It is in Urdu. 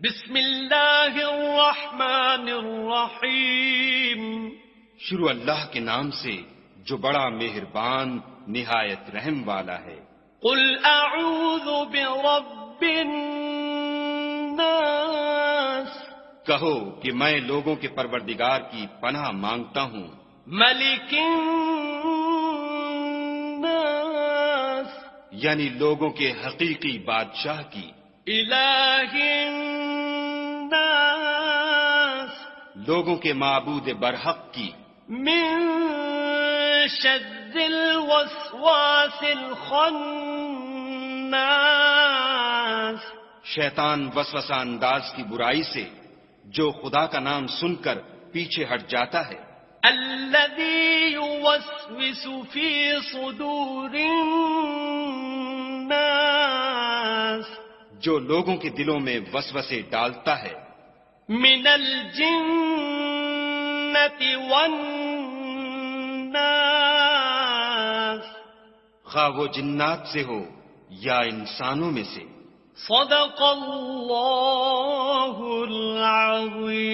بسم اللہ الرحمن الرحیم. شروع اللہ کے نام سے جو بڑا مہربان نہایت رحم والا ہے. قل اعوذ برب الناس. کہو کہ میں لوگوں کے پروردگار کی پناہ مانگتا ہوں. ملک الناس. یعنی لوگوں کے حقیقی بادشاہ کی. الہ الناس. لوگوں کے معبود برحق کی. من شر الوسواس الخناس. شیطان وسوسہ انداز کی برائی سے جو خدا کا نام سن کر پیچھے ہٹ جاتا ہے. الذي يوسوس في صدور الناس. جو لوگوں کے دلوں میں وسوسے ڈالتا ہے. من الجنة والناس. خواہ وہ جنات سے ہو یا انسانوں میں سے. صدق اللہ العظیم.